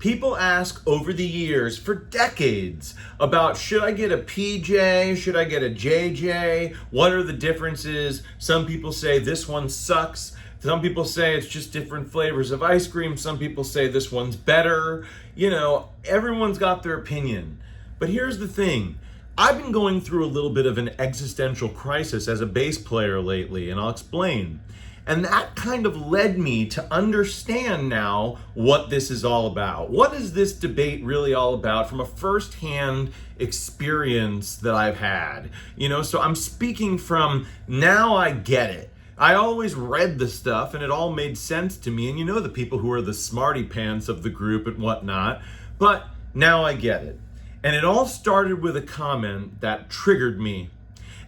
People ask over the years, for decades, about should I get a PJ, should I get a JJ, what are the differences? Some people say this one sucks. Some people say it's just different flavors of ice cream. Some people say this one's better. You know, everyone's got their opinion. But here's the thing. I've been going through a little bit of an existential crisis as a bass player lately, and I'll explain. And that kind of led me to understand now what this is all about. What is this debate really all about from a firsthand experience that I've had? You know, so I'm speaking from now I get it. I always read the stuff and it all made sense to me. And you know the people who are the smarty pants of the group and whatnot, but now I get it. And it all started with a comment that triggered me.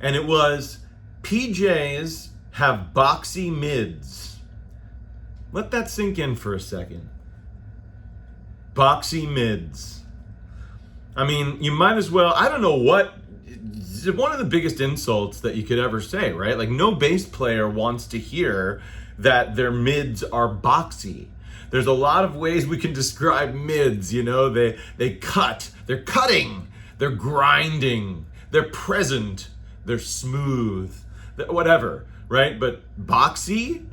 And it was, PJs have boxy mids. Let that sink in for a second. Boxy mids. I mean, you might as well, I don't know what, one of the biggest insults that you could ever say, right? Like no bass player wants to hear that their mids are boxy. There's a lot of ways we can describe mids, you know, they cut, they're cutting, they're grinding, they're present, they're smooth, whatever. Right? But boxy?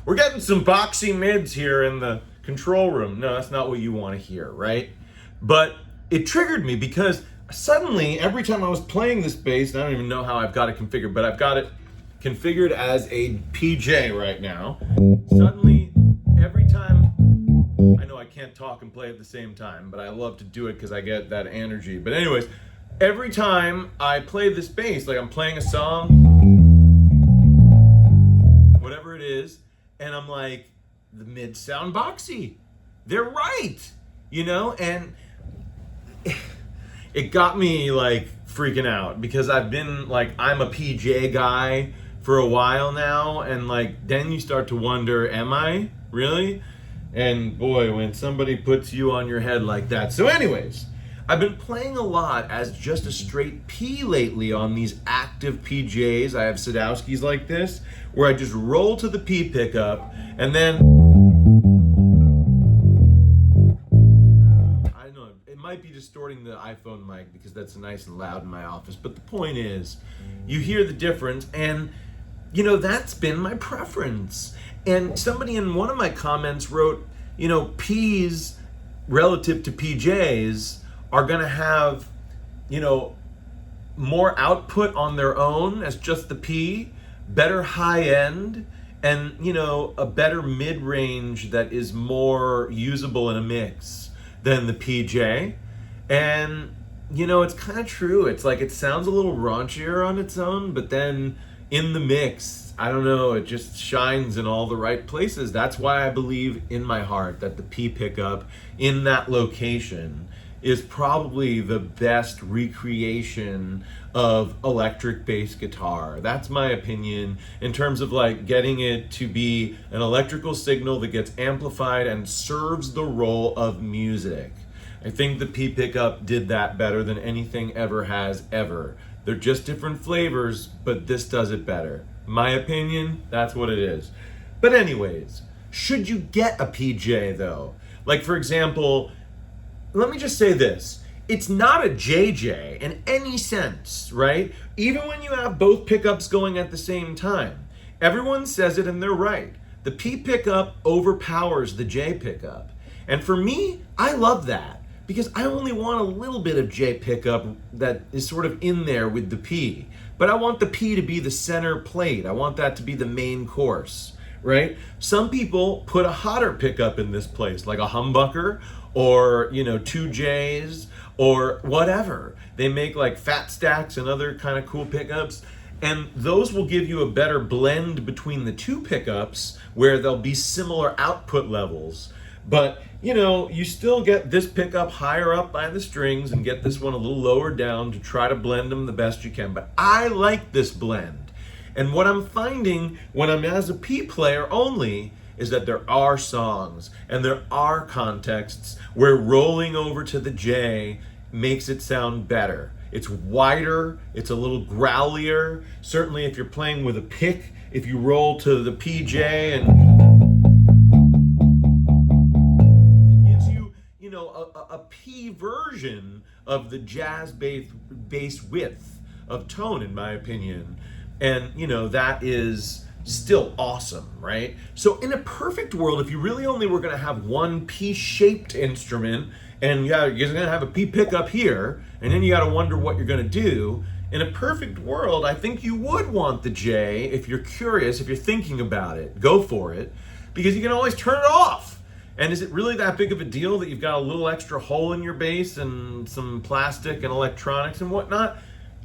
We're getting some boxy mids here in the control room. No, that's not what you want to hear, right? But it triggered me because suddenly, every time I was playing this bass, and I don't even know how I've got it configured, but I've got it configured as a PJ right now. Suddenly, every time, I know I can't talk and play at the same time, but I love to do it because I get that energy. But anyways, every time I play this bass, like I'm playing a song, whatever it is, and I'm like, the mids sound boxy. They're right, you know? And it got me like freaking out because I've been like, I'm a PJ guy for a while now, and like, then you start to wonder, am I really? And boy, when somebody puts you on your head like that. So anyways, I've been playing a lot as just a straight P lately on these active PJs. I have Sadowskis like this, where I just roll to the P pickup, and then, I know, it might be distorting the iPhone mic because that's nice and loud in my office, but the point is, you hear the difference, and, you know, that's been my preference. And somebody in one of my comments wrote, you know, Ps relative to PJs are gonna have, you know, more output on their own as just the P, better high end, and, you know, a better mid-range that is more usable in a mix than the PJ. And, you know, it's kind of true. It's like, it sounds a little raunchier on its own, but then in the mix, I don't know, it just shines in all the right places. That's why I believe in my heart that the P pickup in that location is probably the best recreation of electric bass guitar. That's my opinion in terms of like getting it to be an electrical signal that gets amplified and serves the role of music. I think the P pickup did that better than anything ever has ever. They're just different flavors, but this does it better. My opinion, that's what it is. But anyways, should you get a PJ though? Like for example, let me just say this. It's not a JJ in any sense, right? Even when you have both pickups going at the same time. Everyone says it and they're right. The P pickup overpowers the J pickup. And for me, I love that because I only want a little bit of J pickup that is sort of in there with the P. But I want the P to be the center plate. I want that to be the main course, right? Some people put a hotter pickup in this place, like a humbucker, or, you know, 2 Js, or whatever. They make like fat stacks and other kind of cool pickups, and those will give you a better blend between the two pickups where there'll be similar output levels. But, you know, you still get this pickup higher up by the strings and get this one a little lower down to try to blend them the best you can. But I like this blend. And what I'm finding when I'm as a P player only is that there are songs and there are contexts where rolling over to the J makes it sound better. It's wider, it's a little growlier. Certainly if you're playing with a pick, if you roll to the PJ and a P version of the jazz bass width of tone, in my opinion. And, that is still awesome, right? So in a perfect world, if you really only were going to have one P-shaped instrument, and you're going to have a P pickup here, and then you got to wonder what you're going to do. In a perfect world, I think you would want the J. If you're curious, if you're thinking about it, go for it, because you can always turn it off. And is it really that big of a deal that you've got a little extra hole in your bass and some plastic and electronics and whatnot?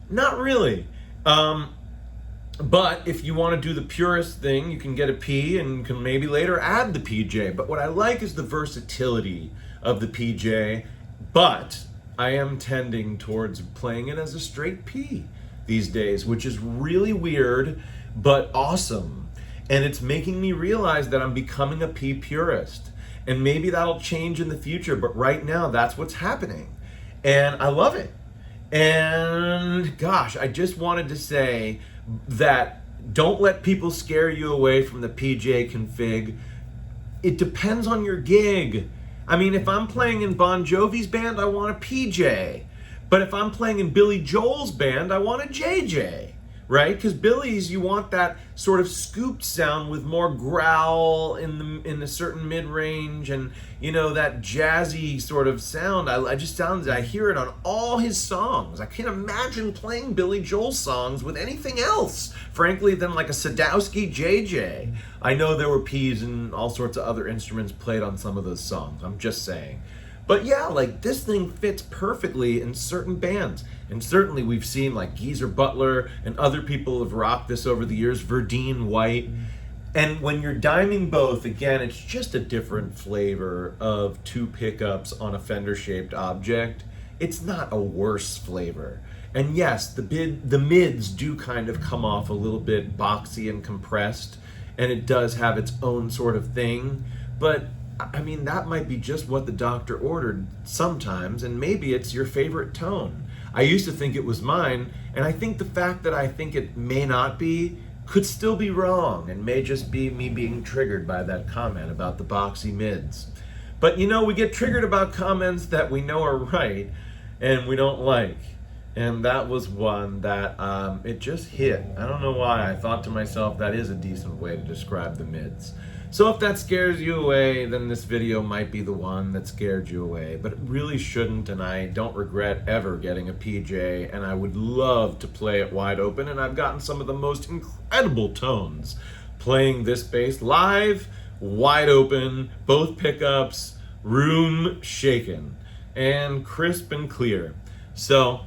Not really. But if you want to do the purest thing, you can get a P and can maybe later add the PJ. But what I like is the versatility of the PJ, but I am tending towards playing it as a straight P these days, which is really weird, but awesome. And it's making me realize that I'm becoming a P purist. And maybe that'll change in the future, but right now that's what's happening. And I love it. And gosh, I just wanted to say that don't let people scare you away from the PJ config. It depends on your gig. I mean, if I'm playing in Bon Jovi's band, I want a PJ. But if I'm playing in Billy Joel's band, I want a JJ, right? Because Billy's, you want that sort of scooped sound with more growl in a certain mid-range, and that jazzy sort of sound. I hear it on all his songs. I can't imagine playing Billy Joel songs with anything else, frankly, than like a Sadowsky JJ. I know there were Ps and all sorts of other instruments played on some of those songs. I'm just saying. But yeah, like this thing fits perfectly in certain bands. And certainly we've seen like Geezer Butler and other people have rocked this over the years, Verdine White. And when you're diming both, again, it's just a different flavor of two pickups on a Fender-shaped object. It's not a worse flavor. And yes, the mids do kind of come off a little bit boxy and compressed, and it does have its own sort of thing. But I mean, that might be just what the doctor ordered sometimes, and maybe it's your favorite tone. I used to think it was mine, and I think the fact that I think it may not be could still be wrong, and may just be me being triggered by that comment about the boxy mids. But we get triggered about comments that we know are right and we don't like. And that was one that it just hit. I don't know why. I thought to myself, that is a decent way to describe the mids. So if that scares you away, then this video might be the one that scared you away, but it really shouldn't, and I don't regret ever getting a PJ, and I would love to play it wide open, and I've gotten some of the most incredible tones playing this bass live, wide open, both pickups, room shaken, and crisp and clear. So,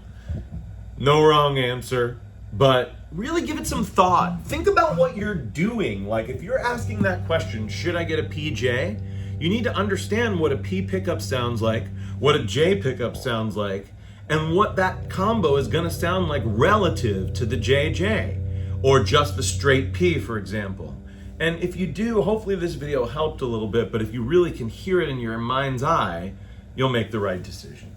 no wrong answer, but really give it some thought. Think about what you're doing. Like if you're asking that question, should I get a PJ? You need to understand what a P pickup sounds like, what a J pickup sounds like, and what that combo is gonna sound like relative to the JJ, or just the straight P, for example. And if you do, hopefully this video helped a little bit, but if you really can hear it in your mind's eye, you'll make the right decision.